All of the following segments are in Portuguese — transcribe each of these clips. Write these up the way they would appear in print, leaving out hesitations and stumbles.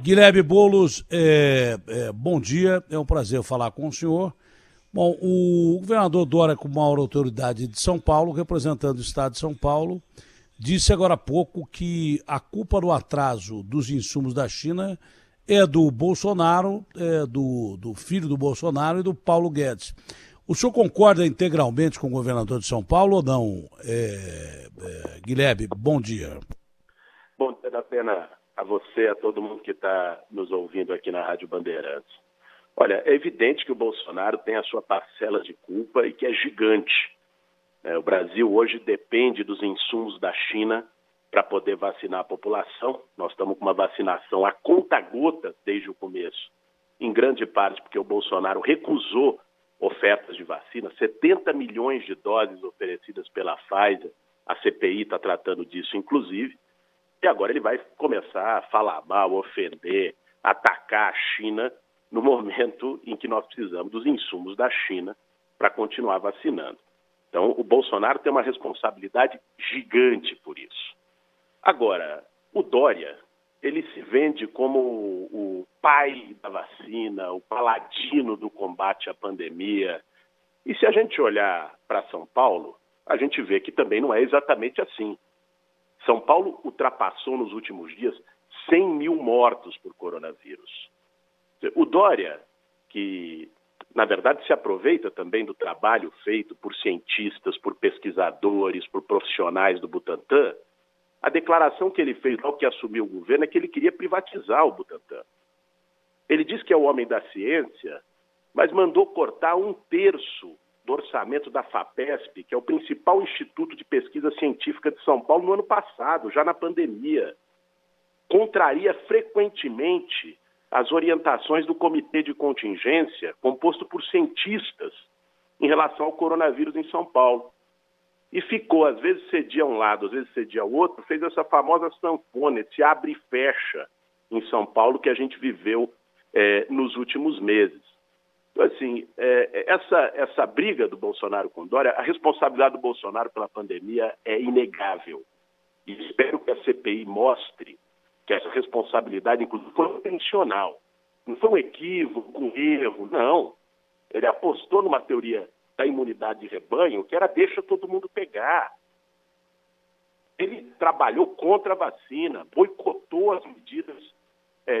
Guilherme Boulos, bom dia, é um prazer falar com o senhor. Bom, o governador Dória, como maior autoridade de São Paulo, representando o estado de São Paulo, disse agora há pouco que a culpa do atraso dos insumos da China é do Bolsonaro, do filho do Bolsonaro e do Paulo Guedes. O senhor concorda integralmente com o governador de São Paulo ou não? Guilherme, bom dia. Bom dia da pena a você, a todo mundo que está nos ouvindo aqui na Rádio Bandeirantes. Olha, é evidente que o Bolsonaro tem a sua parcela de culpa e que é gigante. O Brasil hoje depende dos insumos da China para poder vacinar a população. Nós estamos com uma vacinação a conta-gota desde o começo, em grande parte porque o Bolsonaro recusou ofertas de vacina, 70 milhões de doses oferecidas pela Pfizer, a CPI está tratando disso inclusive, e agora ele vai começar a falar mal, ofender, atacar a China no momento em que nós precisamos dos insumos da China para continuar vacinando. Então, o Bolsonaro tem uma responsabilidade gigante por isso. Agora, o Dória, ele se vende como o pai da vacina, o paladino do combate à pandemia. E se a gente olhar para São Paulo, a gente vê que também não é exatamente assim. São Paulo ultrapassou nos últimos dias 100 mil mortos por coronavírus. O Dória, que na verdade se aproveita também do trabalho feito por cientistas, por pesquisadores, por profissionais do Butantan, a declaração que ele fez ao que assumiu o governo é que ele queria privatizar o Butantan. Ele diz que é o homem da ciência, mas mandou cortar 1/3 do orçamento da FAPESP, que é o principal instituto de pesquisa científica de São Paulo, no ano passado, já na pandemia. Contraria frequentemente as orientações do Comitê de Contingência, composto por cientistas, em relação ao coronavírus em São Paulo. E ficou, às vezes cedia um lado, às vezes cedia o outro, fez essa famosa sanfona, esse abre e fecha em São Paulo que a gente viveu nos últimos meses. Então, assim, essa briga do Bolsonaro com Dória, a responsabilidade do Bolsonaro pela pandemia é inegável. E espero que a CPI mostre que essa responsabilidade, inclusive, foi intencional. Não foi um equívoco, um erro, não. Ele apostou numa teoria da imunidade de rebanho, que era deixa todo mundo pegar. Ele trabalhou contra a vacina, boicotou as medidas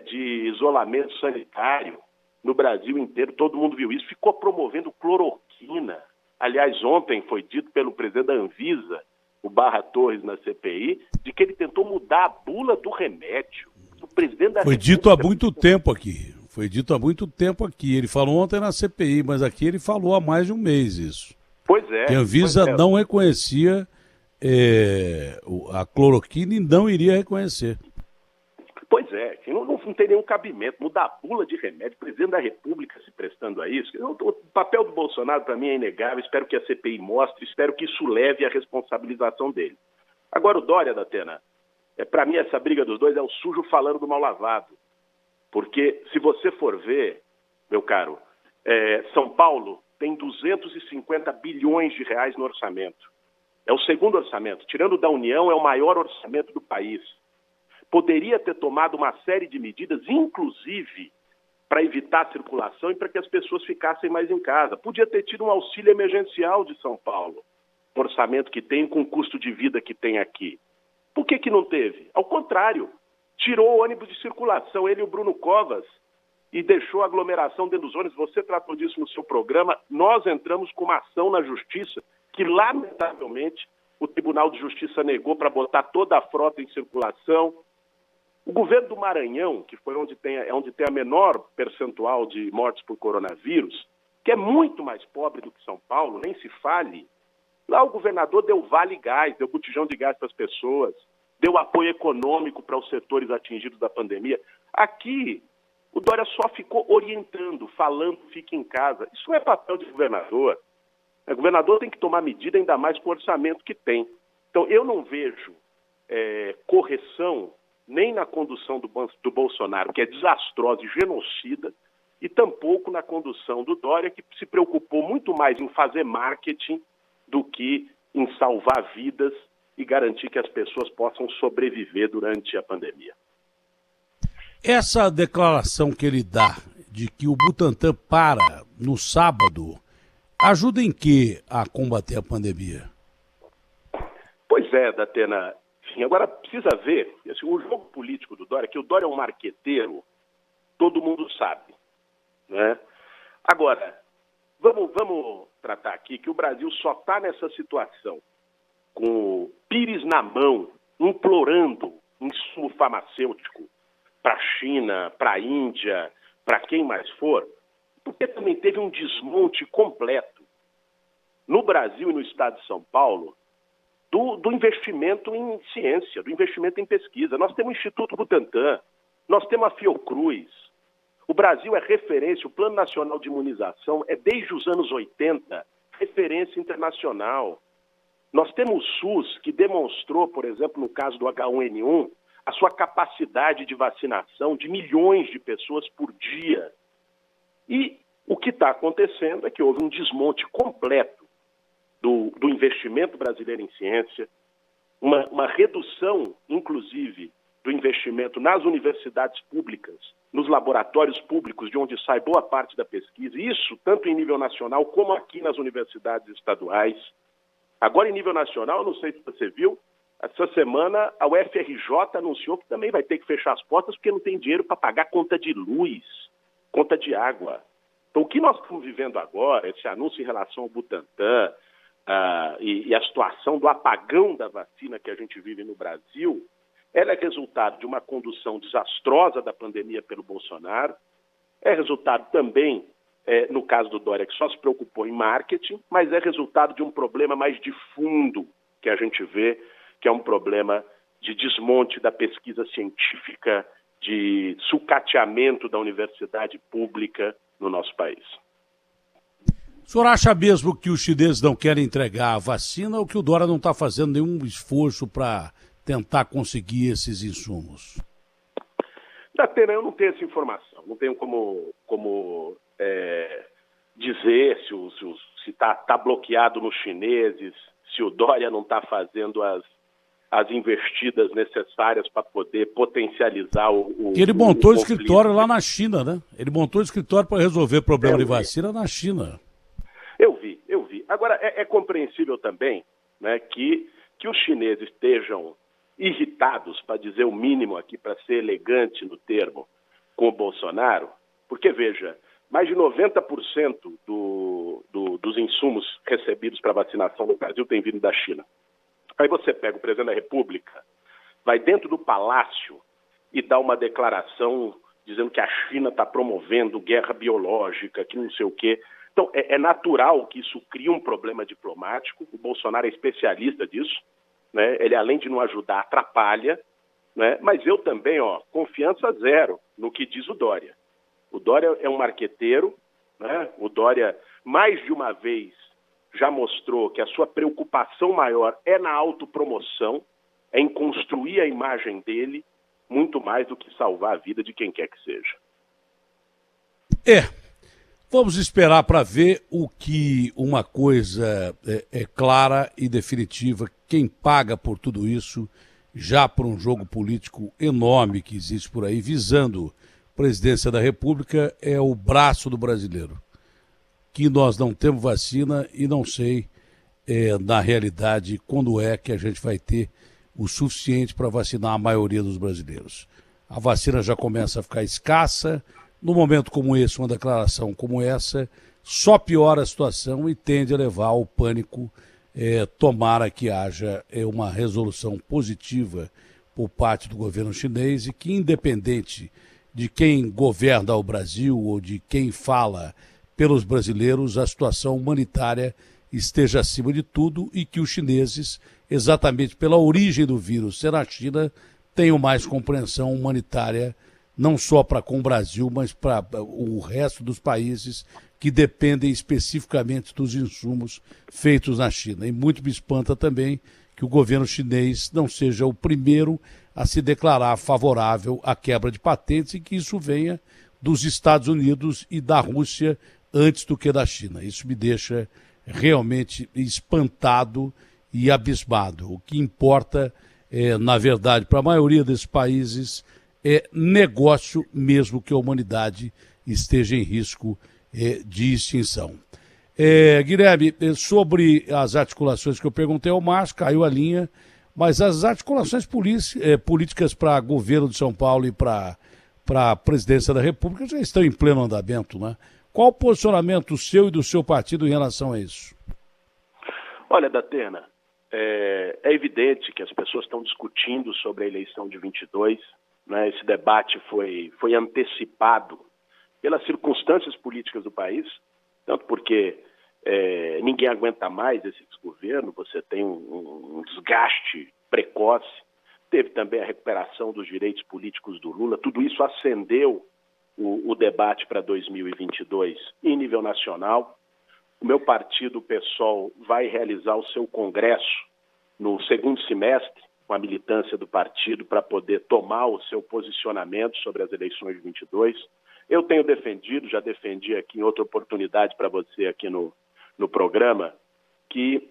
de isolamento sanitário no Brasil inteiro, todo mundo viu isso, ficou promovendo cloroquina. Aliás, ontem foi dito pelo presidente da Anvisa, o Barra Torres na CPI, de que ele tentou mudar a bula do remédio. O presidente da Foi dito há muito tempo aqui. Foi dito há muito tempo aqui. Ele falou ontem na CPI, mas aqui ele falou há mais de um mês isso. Pois é. Que a Anvisa não reconhecia a cloroquina e não iria reconhecer. Pois é, não tem nenhum cabimento. Mudar a bula de remédio, o presidente da República se prestando a isso. O papel do Bolsonaro, para mim, é inegável. Espero que a CPI mostre, espero que isso leve à responsabilização dele. Agora, o Dória, Datena, para mim, essa briga dos dois é o sujo falando do mal lavado. Porque, se você for ver, meu caro, São Paulo tem 250 bilhões de reais no orçamento. É o segundo orçamento. Tirando o da União, é o maior orçamento do país. Poderia ter tomado uma série de medidas, inclusive para evitar a circulação e para que as pessoas ficassem mais em casa. Podia ter tido um auxílio emergencial de São Paulo, o orçamento que tem, com o custo de vida que tem aqui. Por que não teve? Ao contrário, tirou o ônibus de circulação, ele e o Bruno Covas, e deixou a aglomeração dentro dos ônibus. Você tratou disso no seu programa. Nós entramos com uma ação na Justiça que, lamentavelmente, o Tribunal de Justiça negou para botar toda a frota em circulação. O governo do Maranhão, que foi onde tem a menor percentual de mortes por coronavírus, que é muito mais pobre do que São Paulo, nem se fale, lá o governador deu vale gás, deu botijão de gás para as pessoas, deu apoio econômico para os setores atingidos da pandemia. Aqui, o Dória só ficou orientando, falando, fique em casa. Isso não é papel de governador. O governador tem que tomar medida, ainda mais com o orçamento que tem. Então, eu não vejo correção nem na condução do Bolsonaro, que é desastrosa e genocida, e tampouco na condução do Dória, que se preocupou muito mais em fazer marketing do que em salvar vidas e garantir que as pessoas possam sobreviver durante a pandemia. Essa declaração que ele dá de que o Butantan para no sábado ajuda em que a combater a pandemia? Pois é, Datena. Enfim, agora precisa ver, assim, o jogo político do Dória, que o Dória é um marqueteiro, todo mundo sabe, né? Agora, vamos tratar aqui que o Brasil só está nessa situação, com o pires na mão, implorando insumo farmacêutico para a China, para a Índia, para quem mais for, porque também teve um desmonte completo no Brasil e no estado de São Paulo do investimento em ciência, do investimento em pesquisa. Nós temos o Instituto Butantan, nós temos a Fiocruz. O Brasil é referência, o Plano Nacional de Imunização é, desde os anos 80, referência internacional. Nós temos o SUS, que demonstrou, por exemplo, no caso do H1N1, a sua capacidade de vacinação de milhões de pessoas por dia. E o que está acontecendo é que houve um desmonte completo do investimento brasileiro em ciência, uma redução, inclusive, do investimento nas universidades públicas, nos laboratórios públicos, de onde sai boa parte da pesquisa, isso tanto em nível nacional como aqui nas universidades estaduais. Agora, em nível nacional, não sei se você viu, essa semana a UFRJ anunciou que também vai ter que fechar as portas porque não tem dinheiro para pagar conta de luz, conta de água. Então, o que nós estamos vivendo agora, esse anúncio em relação ao Butantan e a situação do apagão da vacina que a gente vive no Brasil, ela é resultado de uma condução desastrosa da pandemia pelo Bolsonaro, é resultado também, no caso do Dória, que só se preocupou em marketing, mas é resultado de um problema mais de fundo que a gente vê, que é um problema de desmonte da pesquisa científica, de sucateamento da universidade pública no nosso país. O senhor acha mesmo que os chineses não querem entregar a vacina ou que o Dória não está fazendo nenhum esforço para tentar conseguir esses insumos? Datena, eu não tenho essa informação, não tenho como dizer se está bloqueado nos chineses, se o Dória não está fazendo as investidas necessárias para poder potencializar Ele montou o escritório lá na China, né? Ele montou o escritório para resolver problema de vacina na China. Eu vi. Agora, é compreensível também, né, que os chineses estejam irritados, para dizer o mínimo aqui, para ser elegante no termo, com o Bolsonaro, porque, veja, mais de 90% dos insumos recebidos para vacinação no Brasil tem vindo da China. Aí você pega o presidente da República, vai dentro do palácio e dá uma declaração dizendo que a China está promovendo guerra biológica, que não sei o quê. Então, é natural que isso crie um problema diplomático. O Bolsonaro é especialista disso, né? Ele, além de não ajudar, atrapalha, né? Mas eu também, confiança zero no que diz o Dória. O Dória é um marqueteiro, né? O Dória, mais de uma vez, já mostrou que a sua preocupação maior é na autopromoção, é em construir a imagem dele, muito mais do que salvar a vida de quem quer que seja. Vamos esperar para ver o que uma coisa é clara e definitiva. Quem paga por tudo isso, já por um jogo político enorme que existe por aí, visando a presidência da República, é o braço do brasileiro. Que nós não temos vacina e não sei, na realidade, quando é que a gente vai ter o suficiente para vacinar a maioria dos brasileiros. A vacina já começa a ficar escassa. No momento como esse, uma declaração como essa, só piora a situação e tende a levar ao pânico. Tomara que haja uma resolução positiva por parte do governo chinês e que, independente de quem governa o Brasil ou de quem fala pelos brasileiros, a situação humanitária esteja acima de tudo e que os chineses, exatamente pela origem do vírus ser na China, tenham mais compreensão humanitária, não só para com o Brasil, mas para o resto dos países que dependem especificamente dos insumos feitos na China. E muito me espanta também que o governo chinês não seja o primeiro a se declarar favorável à quebra de patentes e que isso venha dos Estados Unidos e da Rússia antes do que da China. Isso me deixa realmente espantado e abismado. O que importa, na verdade, para a maioria desses países é negócio mesmo que a humanidade esteja em risco de extinção. Guilherme, sobre as articulações que eu perguntei ao Márcio, caiu a linha, mas as articulações políticas para governo de São Paulo e para a presidência da República já estão em pleno andamento, né? Qual o posicionamento seu e do seu partido em relação a isso? Olha, Datena, é evidente que as pessoas estão discutindo sobre a eleição de 22, né? Esse debate foi antecipado pelas circunstâncias políticas do país, tanto porque ninguém aguenta mais esse desgoverno, você tem um desgaste precoce, teve também a recuperação dos direitos políticos do Lula, tudo isso acendeu o debate para 2022 em nível nacional. O meu partido, o PSOL, vai realizar o seu congresso no segundo semestre, com a militância do partido, para poder tomar o seu posicionamento sobre as eleições de 22. Eu tenho defendido, já defendi aqui em outra oportunidade para você aqui no programa, que,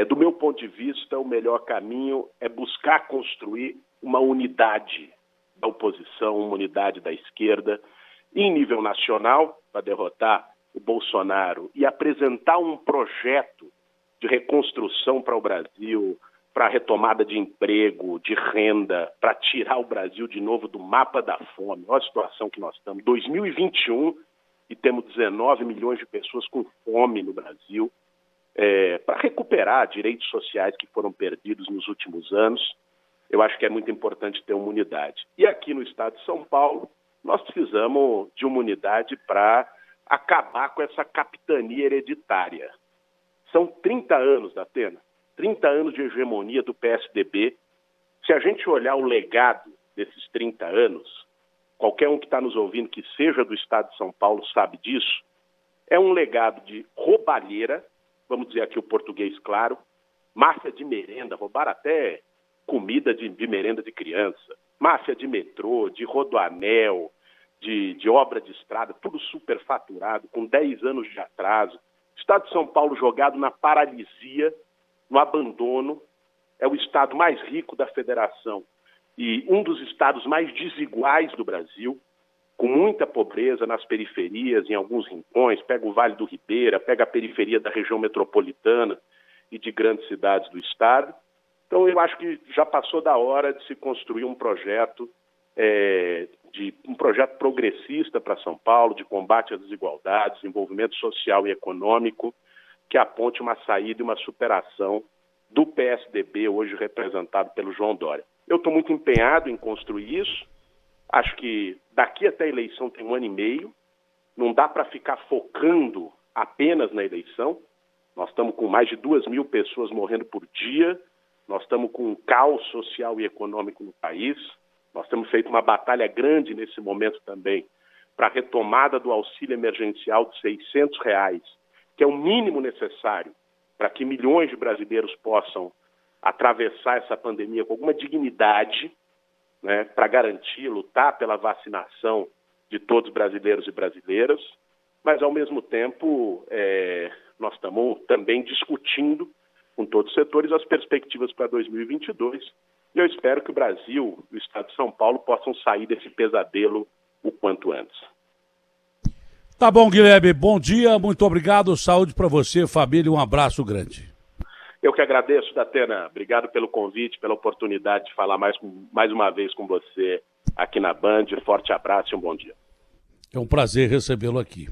do meu ponto de vista, o melhor caminho é buscar construir uma unidade da oposição, uma unidade da esquerda, em nível nacional, para derrotar o Bolsonaro e apresentar um projeto de reconstrução para o Brasil, para a retomada de emprego, de renda, para tirar o Brasil de novo do mapa da fome. Olha a situação que nós estamos. 2021 e temos 19 milhões de pessoas com fome no Brasil, para recuperar direitos sociais que foram perdidos nos últimos anos. Eu acho que é muito importante ter uma unidade. E aqui no estado de São Paulo, nós precisamos de uma unidade para acabar com essa capitania hereditária. São 30 anos, Datena, 30 anos de hegemonia do PSDB. Se a gente olhar o legado desses 30 anos, qualquer um que está nos ouvindo, que seja do estado de São Paulo, sabe disso, é um legado de roubalheira, vamos dizer aqui o português claro, máfia de merenda, roubaram até comida de merenda de criança, máfia de metrô, de rodoanel, de obra de estrada, tudo superfaturado, com 10 anos de atraso. O estado de São Paulo jogado na paralisia, no abandono, é o estado mais rico da federação e um dos estados mais desiguais do Brasil, com muita pobreza nas periferias, em alguns rincões. Pega o Vale do Ribeira, pega a periferia da região metropolitana e de grandes cidades do estado. Então, eu acho que já passou da hora de se construir um projeto progressista para São Paulo, de combate às desigualdades, desenvolvimento social e econômico, que aponte uma saída e uma superação do PSDB, hoje representado pelo João Dória. Eu estou muito empenhado em construir isso. Acho que daqui até a eleição tem 1 ano e meio. Não dá para ficar focando apenas na eleição. Nós estamos com mais de 2.000 pessoas morrendo por dia. Nós estamos com um caos social e econômico no país. Nós temos feito uma batalha grande nesse momento também para a retomada do auxílio emergencial de R$600, que é o mínimo necessário para que milhões de brasileiros possam atravessar essa pandemia com alguma dignidade, né, para garantir, lutar pela vacinação de todos os brasileiros e brasileiras, mas, ao mesmo tempo, nós estamos também discutindo com todos os setores as perspectivas para 2022, e eu espero que o Brasil e o estado de São Paulo possam sair desse pesadelo o quanto antes. Tá bom, Guilherme, bom dia, muito obrigado, saúde para você, família, um abraço grande. Eu que agradeço, Datena. Obrigado pelo convite, pela oportunidade de falar mais uma vez com você aqui na Band. Forte abraço e um bom dia. É um prazer recebê-lo aqui.